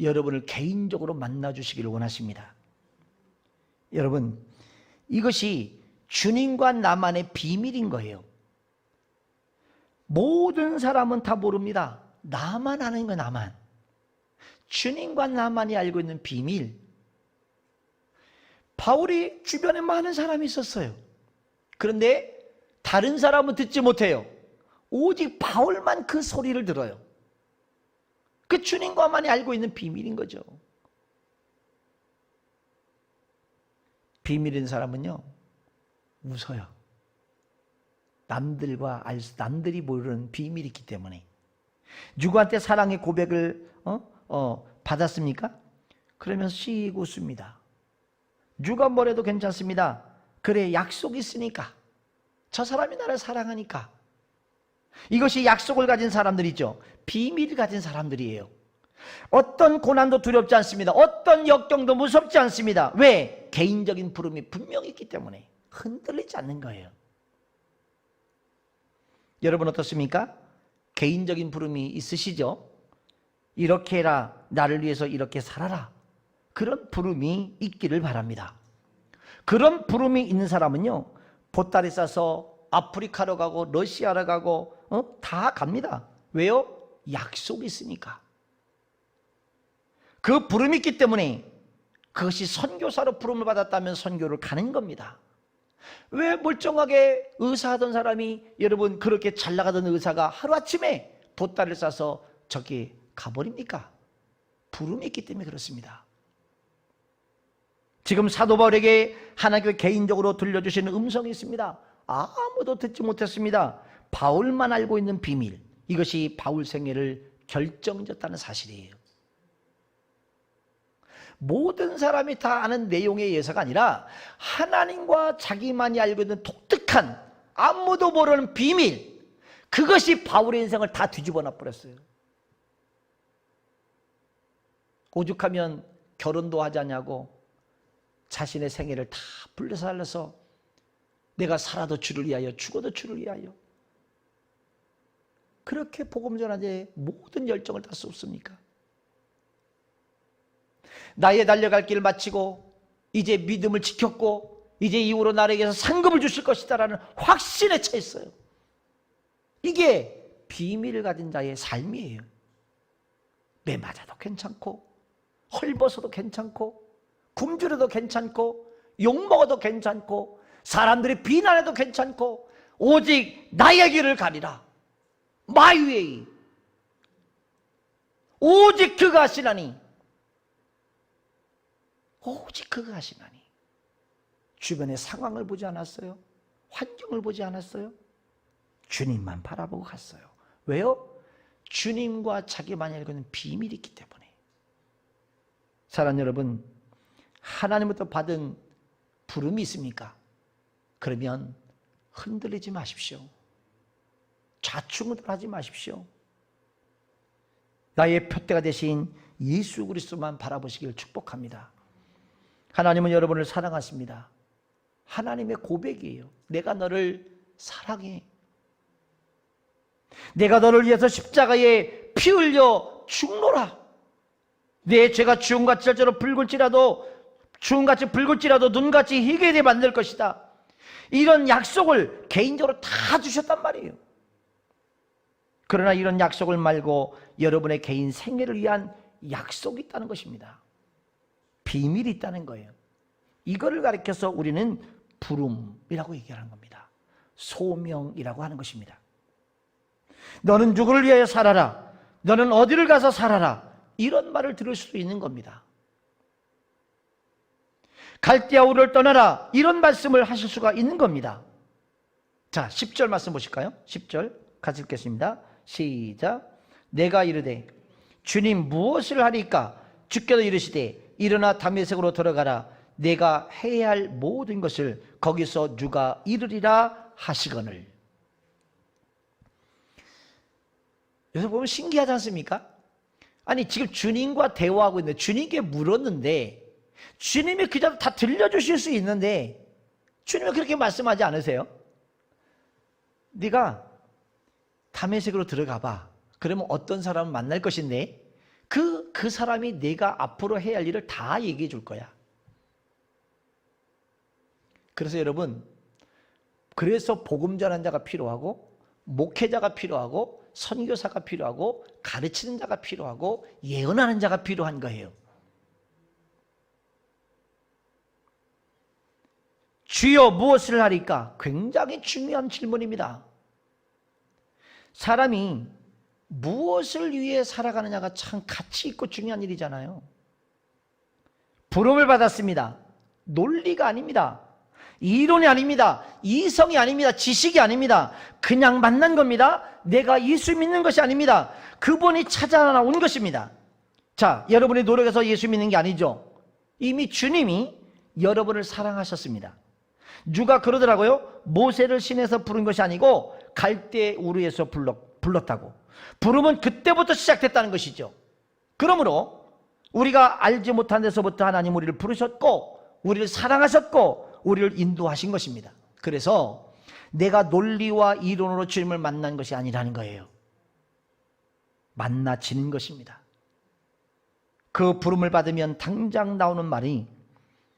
A: 여러분을 개인적으로 만나주시기를 원하십니다. 여러분, 이것이 주님과 나만의 비밀인 거예요. 모든 사람은 다 모릅니다. 나만 아는 거, 나만. 주님과 나만이 알고 있는 비밀. 바울이 주변에 많은 사람이 있었어요. 그런데 다른 사람은 듣지 못해요. 오직 바울만 그 소리를 들어요. 그 주님과만이 알고 있는 비밀인 거죠. 비밀인 사람은요, 웃어요. 남들이 모르는 비밀이 있기 때문에. 누구한테 사랑의 고백을 받았습니까? 그러면 씩 웃습니다. 누가 뭐래도 괜찮습니다. 그래, 약속이 있으니까. 저 사람이 나를 사랑하니까. 이것이 약속을 가진 사람들이죠. 비밀을 가진 사람들이에요. 어떤 고난도 두렵지 않습니다. 어떤 역경도 무섭지 않습니다. 왜? 개인적인 부름이 분명히 있기 때문에 흔들리지 않는 거예요. 여러분 어떻습니까? 개인적인 부름이 있으시죠? 이렇게 해라, 나를 위해서 이렇게 살아라. 그런 부름이 있기를 바랍니다. 그런 부름이 있는 사람은요, 보따리 싸서 아프리카로 가고 러시아로 가고 다 갑니다. 왜요? 약속이 있으니까. 그 부름이 있기 때문에 그것이 선교사로 부름을 받았다면 선교를 가는 겁니다. 왜 멀쩡하게 의사하던 사람이, 여러분 그렇게 잘 나가던 의사가 하루아침에 보따리를 싸서 저기 가버립니까? 부름이 있기 때문에 그렇습니다. 지금 사도 바울에게 하나님께 개인적으로 들려주시는 음성이 있습니다. 아무도 듣지 못했습니다. 바울만 알고 있는 비밀, 이것이 바울 생애를 결정짓다는 사실이에요. 모든 사람이 다 아는 내용의 예서가 아니라 하나님과 자기만이 알고 있는 독특한 아무도 모르는 비밀, 그것이 바울의 인생을 다 뒤집어 놔버렸어요. 오죽하면 결혼도 하지 않냐고 자신의 생애를 다 불려서 살려서 내가 살아도 주를 위하여 죽어도 주를 위하여 그렇게 복음 전하는데 모든 열정을 다 쏟습니까? 나의 달려갈 길을 마치고 이제 믿음을 지켰고 이제 이후로 나에게서 상급을 주실 것이다 라는 확신에 차 있어요. 이게 비밀을 가진 자의 삶이에요. 매 맞아도 괜찮고 헐벗어도 괜찮고 굶주려도 괜찮고 욕먹어도 괜찮고 사람들이 비난해도 괜찮고 오직 나의 길을 가리라. My way. 오직 그가 하시나니. 오직 그가 하시나니. 주변의 상황을 보지 않았어요. 환경을 보지 않았어요. 주님만 바라보고 갔어요. 왜요? 주님과 자기만이 알고 있는 비밀이 있기 때문에. 사랑하는 여러분, 하나님부터 받은 부름이 있습니까? 그러면 흔들리지 마십시오. 좌충우돌하지 마십시오. 나의 표대가 되신 예수 그리스도만 바라보시길 축복합니다. 하나님은 여러분을 사랑하십니다. 하나님의 고백이에요. 내가 너를 사랑해. 내가 너를 위해서 십자가에 피 흘려 죽노라. 내 죄가 주홍같이 절대로 붉을지라도 주홍같이 붉을지라도 눈같이 희게 되게 만들 것이다. 이런 약속을 개인적으로 다 주셨단 말이에요. 그러나 이런 약속을 말고 여러분의 개인 생애를 위한 약속이 있다는 것입니다. 비밀이 있다는 거예요. 이거를 가리켜서 우리는 부름이라고 얘기하는 겁니다. 소명이라고 하는 것입니다. 너는 누구를 위하여 살아라. 너는 어디를 가서 살아라. 이런 말을 들을 수도 있는 겁니다. 갈대아 우르를 떠나라. 이런 말씀을 하실 수가 있는 겁니다. 자, 10절 말씀 보실까요? 10절 같이 읽겠습니다. 시작. 내가 이르되 주님 무엇을 하리까? 주께서 이르시되 일어나 다메섹으로 들어가라. 내가 해야 할 모든 것을 거기서 누가 이르리라 하시거늘. 여기서 보면 신기하지 않습니까? 아니 지금 주님과 대화하고 있는데 주님께 물었는데 주님이 그저 다 들려주실 수 있는데 주님이 그렇게 말씀하지 않으세요? 네가 다메섹으로 들어가 봐. 그러면 어떤 사람을 만날 것인데 그 사람이 내가 앞으로 해야 할 일을 다 얘기해 줄 거야. 그래서 여러분, 그래서 복음 전하는 자가 필요하고 목회자가 필요하고 선교사가 필요하고 가르치는 자가 필요하고 예언하는 자가 필요한 거예요. 주여 무엇을 하리까? 굉장히 중요한 질문입니다. 사람이 무엇을 위해 살아가느냐가 참 가치 있고 중요한 일이잖아요. 부름을 받았습니다. 논리가 아닙니다. 이론이 아닙니다. 이성이 아닙니다. 지식이 아닙니다. 그냥 만난 겁니다. 내가 예수 믿는 것이 아닙니다. 그분이 찾아온 것입니다. 자, 여러분이 노력해서 예수 믿는 게 아니죠. 이미 주님이 여러분을 사랑하셨습니다. 누가 그러더라고요. 모세를 신에서 부른 것이 아니고 갈대 우르에서 불렀다고. 부름은 그때부터 시작됐다는 것이죠. 그러므로 우리가 알지 못한 데서부터 하나님 우리를 부르셨고 우리를 사랑하셨고 우리를 인도하신 것입니다. 그래서 내가 논리와 이론으로 주님을 만난 것이 아니라는 거예요. 만나지는 것입니다. 그 부름을 받으면 당장 나오는 말이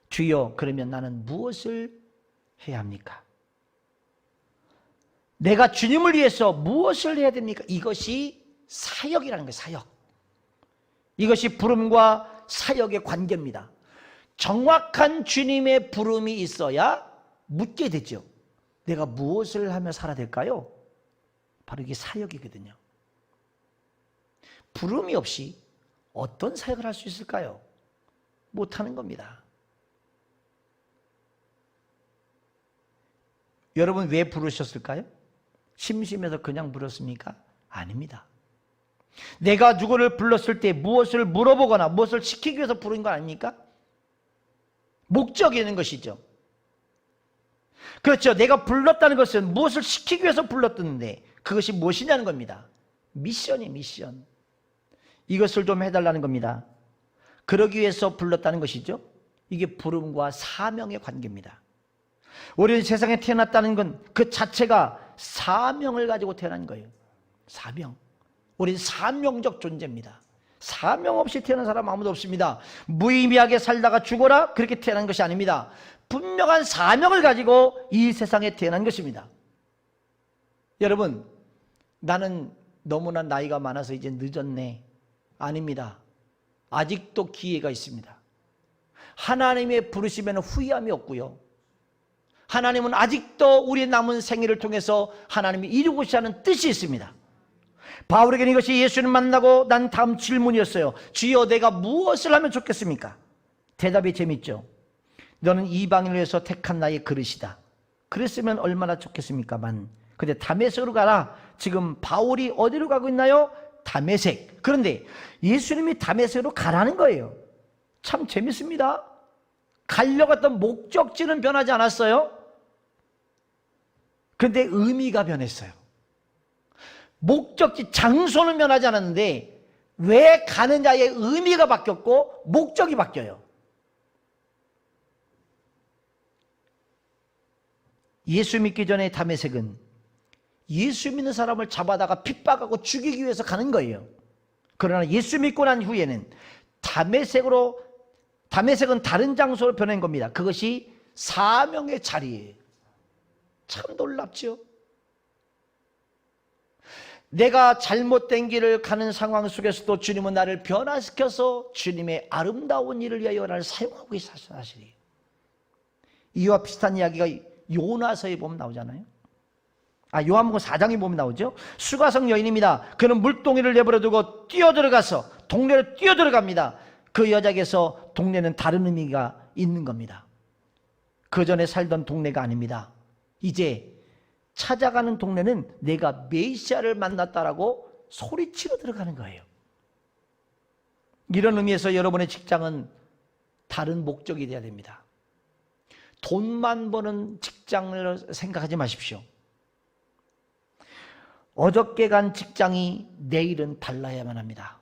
A: 주여 그러면 나는 무엇을 해야 합니까? 내가 주님을 위해서 무엇을 해야 됩니까? 이것이 사역이라는 거예요. 사역. 이것이 부름과 사역의 관계입니다. 정확한 주님의 부름이 있어야 묻게 되죠. 내가 무엇을 하며 살아야 될까요? 바로 이게 사역이거든요. 부름이 없이 어떤 사역을 할 수 있을까요? 못하는 겁니다. 여러분 왜 부르셨을까요? 심심해서 그냥 부르셨습니까? 아닙니다. 내가 누구를 불렀을 때 무엇을 물어보거나 무엇을 시키기 위해서 부른 거 아닙니까? 목적이 있는 것이죠. 그렇죠. 내가 불렀다는 것은 무엇을 시키기 위해서 불렀는데 그것이 무엇이냐는 겁니다. 미션이에요, 미션. 이것을 좀 해달라는 겁니다. 그러기 위해서 불렀다는 것이죠. 이게 부름과 사명의 관계입니다. 우리는 세상에 태어났다는 건 그 자체가 사명을 가지고 태어난 거예요. 사명. 우리는 사명적 존재입니다. 사명 없이 태어난 사람 아무도 없습니다. 무의미하게 살다가 죽어라 그렇게 태어난 것이 아닙니다. 분명한 사명을 가지고 이 세상에 태어난 것입니다. 여러분, 나는 너무나 나이가 많아서 이제 늦었네. 아닙니다. 아직도 기회가 있습니다. 하나님의 부르심에는 후회함이 없고요. 하나님은 아직도 우리의 남은 생애를 통해서 하나님이 이루고자 하는 뜻이 있습니다. 바울에게는 이것이 예수를 만나고 난 다음 질문이었어요. 주여, 내가 무엇을 하면 좋겠습니까? 대답이 재밌죠. 너는 이방인을 위해서 택한 나의 그릇이다. 그랬으면 얼마나 좋겠습니까만. 근데 다메섹으로 가라. 지금 바울이 어디로 가고 있나요? 다메섹. 그런데 예수님이 다메섹으로 가라는 거예요. 참 재밌습니다. 가려고 했던 목적지는 변하지 않았어요. 그런데 의미가 변했어요. 목적지, 장소는 변하지 않았는데 왜 가느냐의 의미가 바뀌었고 목적이 바뀌어요. 예수 믿기 전에 다메섹은 예수 믿는 사람을 잡아다가 핍박하고 죽이기 위해서 가는 거예요. 그러나 예수 믿고 난 후에는 다메섹은 다른 장소로 변한 겁니다. 그것이 사명의 자리예요. 참 놀랍죠? 내가 잘못된 길을 가는 상황 속에서도 주님은 나를 변화시켜서 주님의 아름다운 일을 위하여 나를 사용하고 계신 사실이에요. 이와 비슷한 이야기가 요나서에 보면 나오잖아요. 요한복음 4장에 보면 나오죠. 수가성 여인입니다. 그는 물동이를 내버려두고 뛰어들어가서 동네로 뛰어들어갑니다. 그 여자에게서 동네는 다른 의미가 있는 겁니다. 그 전에 살던 동네가 아닙니다. 이제 찾아가는 동네는 내가 메시아를 만났다라고 소리치러 들어가는 거예요. 이런 의미에서 여러분의 직장은 다른 목적이 되어야 됩니다. 돈만 버는 직장을 생각하지 마십시오. 어저께 간 직장이 내일은 달라야만 합니다.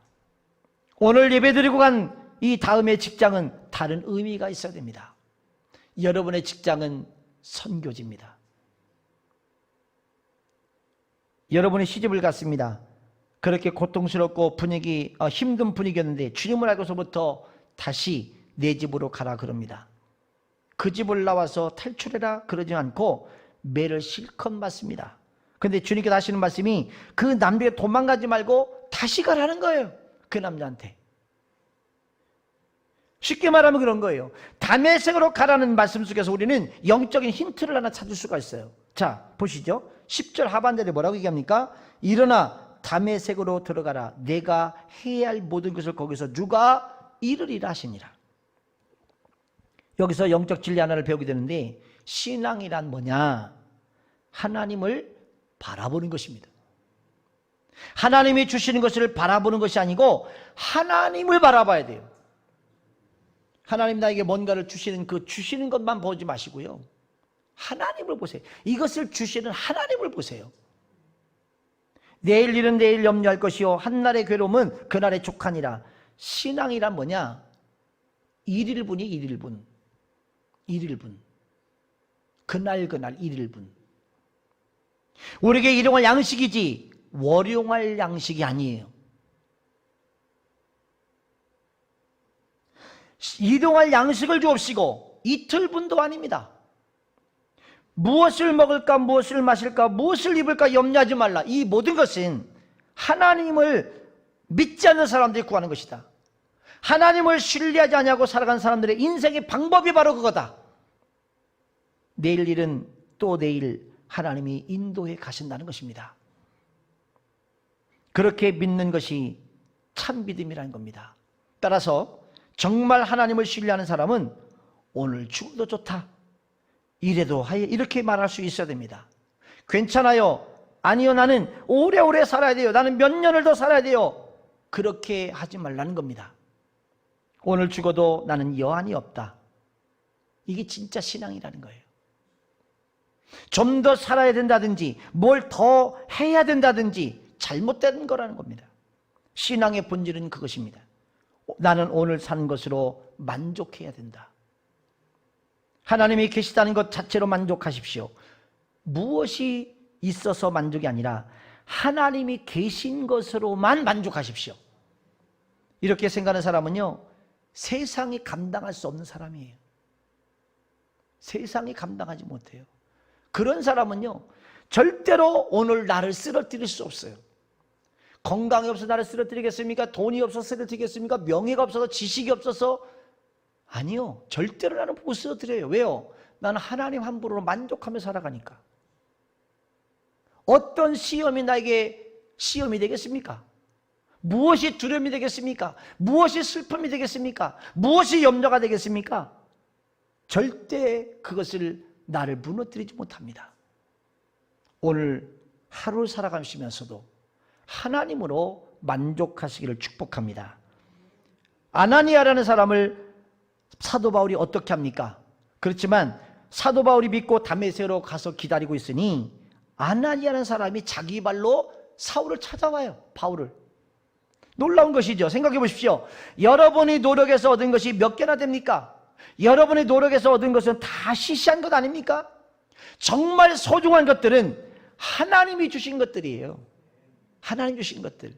A: 오늘 예배드리고 간 이 다음의 직장은 다른 의미가 있어야 됩니다. 여러분의 직장은 선교지입니다. 여러분이 시집을 갔습니다. 그렇게 고통스럽고 힘든 분위기였는데 주님을 알고서부터 다시 내 집으로 가라 그럽니다. 그 집을 나와서 탈출해라 그러지 않고 매를 실컷 맞습니다. 그런데 주님께서 하시는 말씀이 그 남자에게 도망가지 말고 다시 가라는 거예요. 그 남자한테. 쉽게 말하면 그런 거예요. 다메섹으로 가라는 말씀 속에서 우리는 영적인 힌트를 하나 찾을 수가 있어요. 자, 보시죠. 10절 하반절에 뭐라고 얘기합니까? 일어나 다메섹으로 들어가라. 내가 해야 할 모든 것을 거기서 누가 이르리라 하시니라. 여기서 영적 진리 하나를 배우게 되는데, 신앙이란 뭐냐? 하나님을 바라보는 것입니다. 하나님이 주시는 것을 바라보는 것이 아니고 하나님을 바라봐야 돼요. 하나님 나에게 뭔가를 주시는 그 주시는 것만 보지 마시고요. 하나님을 보세요. 이것을 주시는 하나님을 보세요. 내일 일은 내일 염려할 것이요 한날의 괴로움은 그날의 족하니라. 신앙이란 뭐냐? 일일분이 일일분. 일일분. 그날 일일분. 우리에게 일용할 양식이지 월용할 양식이 아니에요. 일용할 양식을 주옵시고 이틀분도 아닙니다. 무엇을 먹을까, 무엇을 마실까, 무엇을 입을까 염려하지 말라. 이 모든 것은 하나님을 믿지 않는 사람들이 구하는 것이다. 하나님을 신뢰하지 않냐고 살아간 사람들의 인생의 방법이 바로 그거다. 내일 일은 또 내일 하나님이 인도해 가신다는 것입니다. 그렇게 믿는 것이 참 믿음이라는 겁니다. 따라서 정말 하나님을 신뢰하는 사람은 오늘 죽어도 좋다. 이래도 하여 이렇게 말할 수 있어야 됩니다. 괜찮아요. 아니요, 나는 오래오래 살아야 돼요. 나는 몇 년을 더 살아야 돼요. 그렇게 하지 말라는 겁니다. 오늘 죽어도 나는 여한이 없다. 이게 진짜 신앙이라는 거예요. 좀 더 살아야 된다든지 뭘 더 해야 된다든지 잘못된 거라는 겁니다. 신앙의 본질은 그것입니다. 나는 오늘 사는 것으로 만족해야 된다. 하나님이 계시다는 것 자체로 만족하십시오. 무엇이 있어서 만족이 아니라 하나님이 계신 것으로만 만족하십시오. 이렇게 생각하는 사람은요, 세상이 감당할 수 없는 사람이에요. 세상이 감당하지 못해요. 그런 사람은요, 절대로 오늘 나를 쓰러뜨릴 수 없어요. 건강이 없어서 나를 쓰러뜨리겠습니까? 돈이 없어서 쓰러뜨리겠습니까? 명예가 없어서, 지식이 없어서? 아니요, 절대로 나는 못 쓰러뜨려요. 왜요? 나는 하나님 한 분으로 만족하며 살아가니까. 어떤 시험이 나에게 시험이 되겠습니까? 무엇이 두려움이 되겠습니까? 무엇이 슬픔이 되겠습니까? 무엇이 염려가 되겠습니까? 절대 그것을 나를 무너뜨리지 못합니다. 오늘 하루 살아가시면서도 하나님으로 만족하시기를 축복합니다. 아나니아라는 사람을 사도 바울이 어떻게 합니까? 그렇지만 사도 바울이 믿고 다메섹으로 가서 기다리고 있으니 아나니아라는 사람이 자기 발로 사울을 찾아와요. 바울을. 놀라운 것이죠. 생각해 보십시오. 여러분이 노력해서 얻은 것이 몇 개나 됩니까? 여러분이 노력해서 얻은 것은 다 시시한 것 아닙니까? 정말 소중한 것들은 하나님이 주신 것들이에요. 하나님 주신 것들.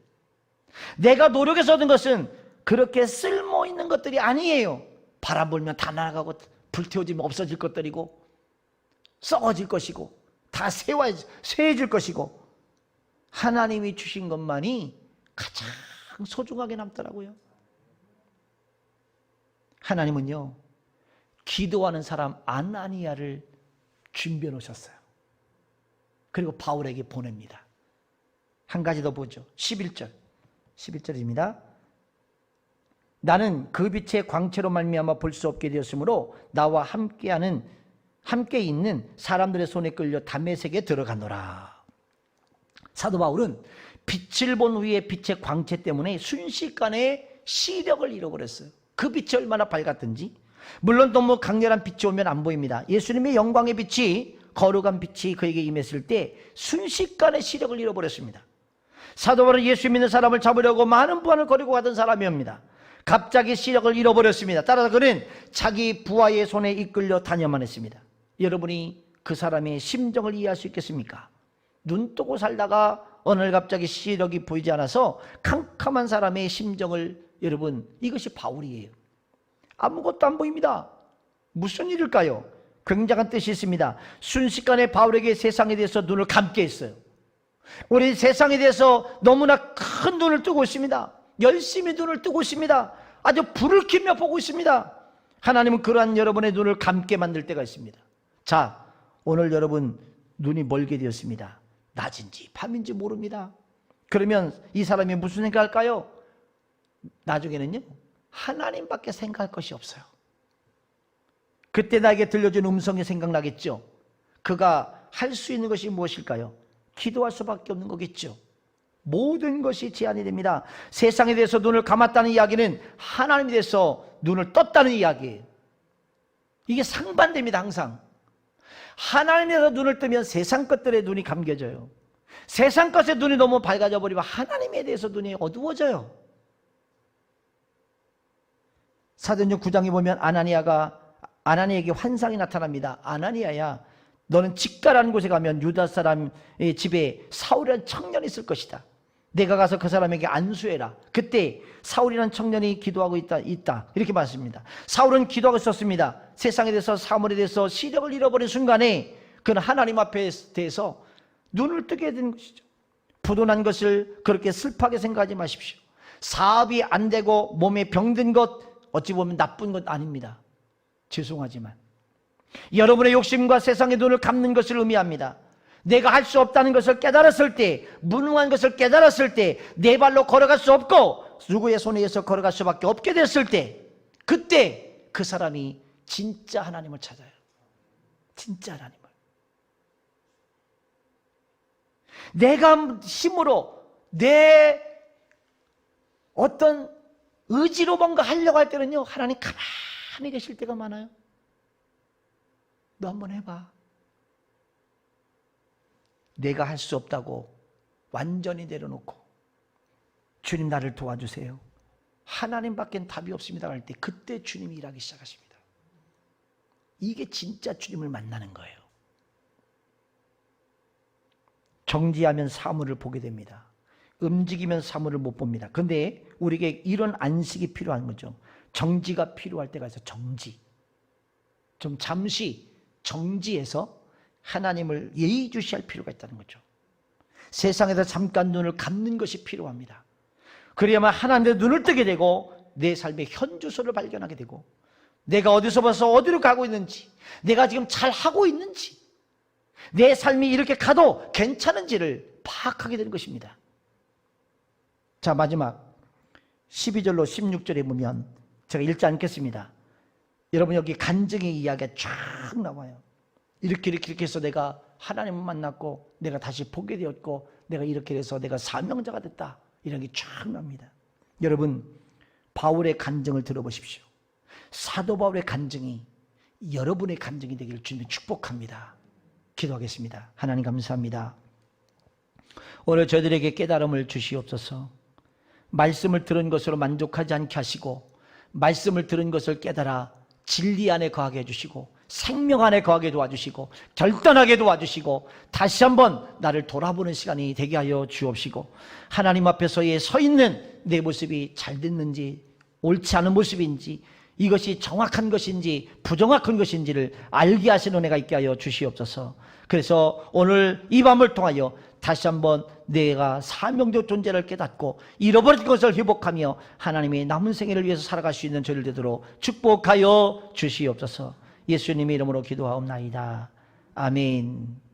A: 내가 노력해서 얻은 것은 그렇게 쓸모있는 것들이 아니에요. 바람 불면 다 날아가고 불태워지면 없어질 것들이고 썩어질 것이고 다 쇠해질 것이고 하나님이 주신 것만이 가장 소중하게 남더라고요. 하나님은요, 기도하는 사람 아나니아를 준비해 놓으셨어요. 그리고 바울에게 보냅니다. 한 가지 더 보죠. 11절입니다. 나는 그 빛의 광채로 말미암아 볼 수 없게 되었으므로 나와 함께 있는 사람들의 손에 끌려 다메섹에 들어가노라. 사도 바울은 빛을 본 후에 빛의 광채 때문에 순식간에 시력을 잃어버렸어요. 그 빛이 얼마나 밝았든지. 물론 너무 강렬한 빛이 오면 안 보입니다. 예수님의 영광의 빛이, 거룩한 빛이 그에게 임했을 때 순식간에 시력을 잃어버렸습니다. 사도 바울은 예수 믿는 사람을 잡으려고 많은 부하를 거리고 가던 사람이옵니다. 갑자기 시력을 잃어버렸습니다. 따라서 그는 자기 부하의 손에 이끌려 다녀만 했습니다. 여러분이 그 사람의 심정을 이해할 수 있겠습니까? 눈 뜨고 살다가 어느 날 갑자기 시력이 보이지 않아서 캄캄한 사람의 심정을, 여러분, 이것이 바울이에요. 아무것도 안 보입니다. 무슨 일일까요? 굉장한 뜻이 있습니다. 순식간에 바울에게 세상에 대해서 눈을 감게 했어요. 우리 세상에 대해서 너무나 큰 눈을 뜨고 있습니다. 열심히 눈을 뜨고 있습니다. 아주 불을 켜며 보고 있습니다. 하나님은 그러한 여러분의 눈을 감게 만들 때가 있습니다. 자, 오늘 여러분 눈이 멀게 되었습니다. 낮인지 밤인지 모릅니다. 그러면 이 사람이 무슨 생각할까요? 나중에는요, 하나님밖에 생각할 것이 없어요. 그때 나에게 들려준 음성이 생각나겠죠. 그가 할 수 있는 것이 무엇일까요? 기도할 수밖에 없는 거겠죠. 모든 것이 제한이 됩니다. 세상에 대해서 눈을 감았다는 이야기는 하나님에 대해서 눈을 떴다는 이야기예요. 이게 상반됩니다. 항상 하나님에 대해서 눈을 뜨면 세상 것들에 눈이 감겨져요. 세상 것에 눈이 너무 밝아져 버리면 하나님에 대해서 눈이 어두워져요. 사도행전 9장에 보면 아나니아에게 환상이 나타납니다. 아나니아야, 너는 직가라는 곳에 가면 유다 사람의 집에 사울이라는 청년이 있을 것이다. 내가 가서 그 사람에게 안수해라. 그때 사울이라는 청년이 기도하고 있다 이렇게 말씀입니다. 사울은 기도하고 있었습니다. 세상에 대해서, 사물에 대해서 시력을 잃어버린 순간에 그는 하나님 앞에 대해서 눈을 뜨게 된 것이죠. 부도난 것을 그렇게 슬프게 생각하지 마십시오. 사업이 안 되고 몸에 병든 것, 어찌 보면 나쁜 것 아닙니다. 죄송하지만 여러분의 욕심과 세상의 눈을 감는 것을 의미합니다. 내가 할 수 없다는 것을 깨달았을 때, 무능한 것을 깨달았을 때, 내 발로 걸어갈 수 없고 누구의 손에 의해서 걸어갈 수밖에 없게 됐을 때, 그때 그 사람이 진짜 하나님을 찾아요. 진짜 하나님을. 내가 힘으로, 내 어떤 의지로 뭔가 하려고 할 때는요, 하나님 가만히 계실 때가 많아요. 너 한번 해봐. 내가 할 수 없다고 완전히 내려놓고 주님 나를 도와주세요. 하나님밖엔 답이 없습니다 할 때 그때 주님이 일하기 시작하십니다. 이게 진짜 주님을 만나는 거예요. 정지하면 사물을 보게 됩니다. 움직이면 사물을 못 봅니다. 그런데 우리에게 이런 안식이 필요한 거죠. 정지가 필요할 때가 있어요. 정지. 좀 잠시 정지해서 하나님을 예의주시할 필요가 있다는 거죠. 세상에서 잠깐 눈을 감는 것이 필요합니다. 그래야만 하나님의 눈을 뜨게 되고 내 삶의 현주소를 발견하게 되고 내가 어디서부터 어디로 가고 있는지, 내가 지금 잘하고 있는지, 내 삶이 이렇게 가도 괜찮은지를 파악하게 되는 것입니다. 자, 마지막 12절로 16절에 보면 제가 읽지 않겠습니다. 여러분 여기 간증의 이야기가 쫙 나와요. 이렇게 해서 내가 하나님을 만났고 내가 다시 보게 되었고 내가 이렇게 해서 내가 사명자가 됐다, 이런 게 쫙 납니다. 여러분 바울의 간증을 들어보십시오. 사도 바울의 간증이 여러분의 간증이 되기를 주님이 축복합니다. 기도하겠습니다. 하나님 감사합니다. 오늘 저희들에게 깨달음을 주시옵소서. 말씀을 들은 것으로 만족하지 않게 하시고 말씀을 들은 것을 깨달아 진리 안에 거하게 해주시고 생명 안에 거하게 도와주시고 결단하게 도와주시고 다시 한번 나를 돌아보는 시간이 되게 하여 주옵시고 하나님 앞에서의 서 있는 내 모습이 잘 됐는지 옳지 않은 모습인지 이것이 정확한 것인지 부정확한 것인지를 알게 하시는 은혜가 있게 하여 주시옵소서. 그래서 오늘 이 밤을 통하여 다시 한번 내가 사명적 존재를 깨닫고 잃어버린 것을 회복하며 하나님의 남은 생애를 위해서 살아갈 수 있는 저를 되도록 축복하여 주시옵소서. 예수님의 이름으로 기도하옵나이다. 아멘.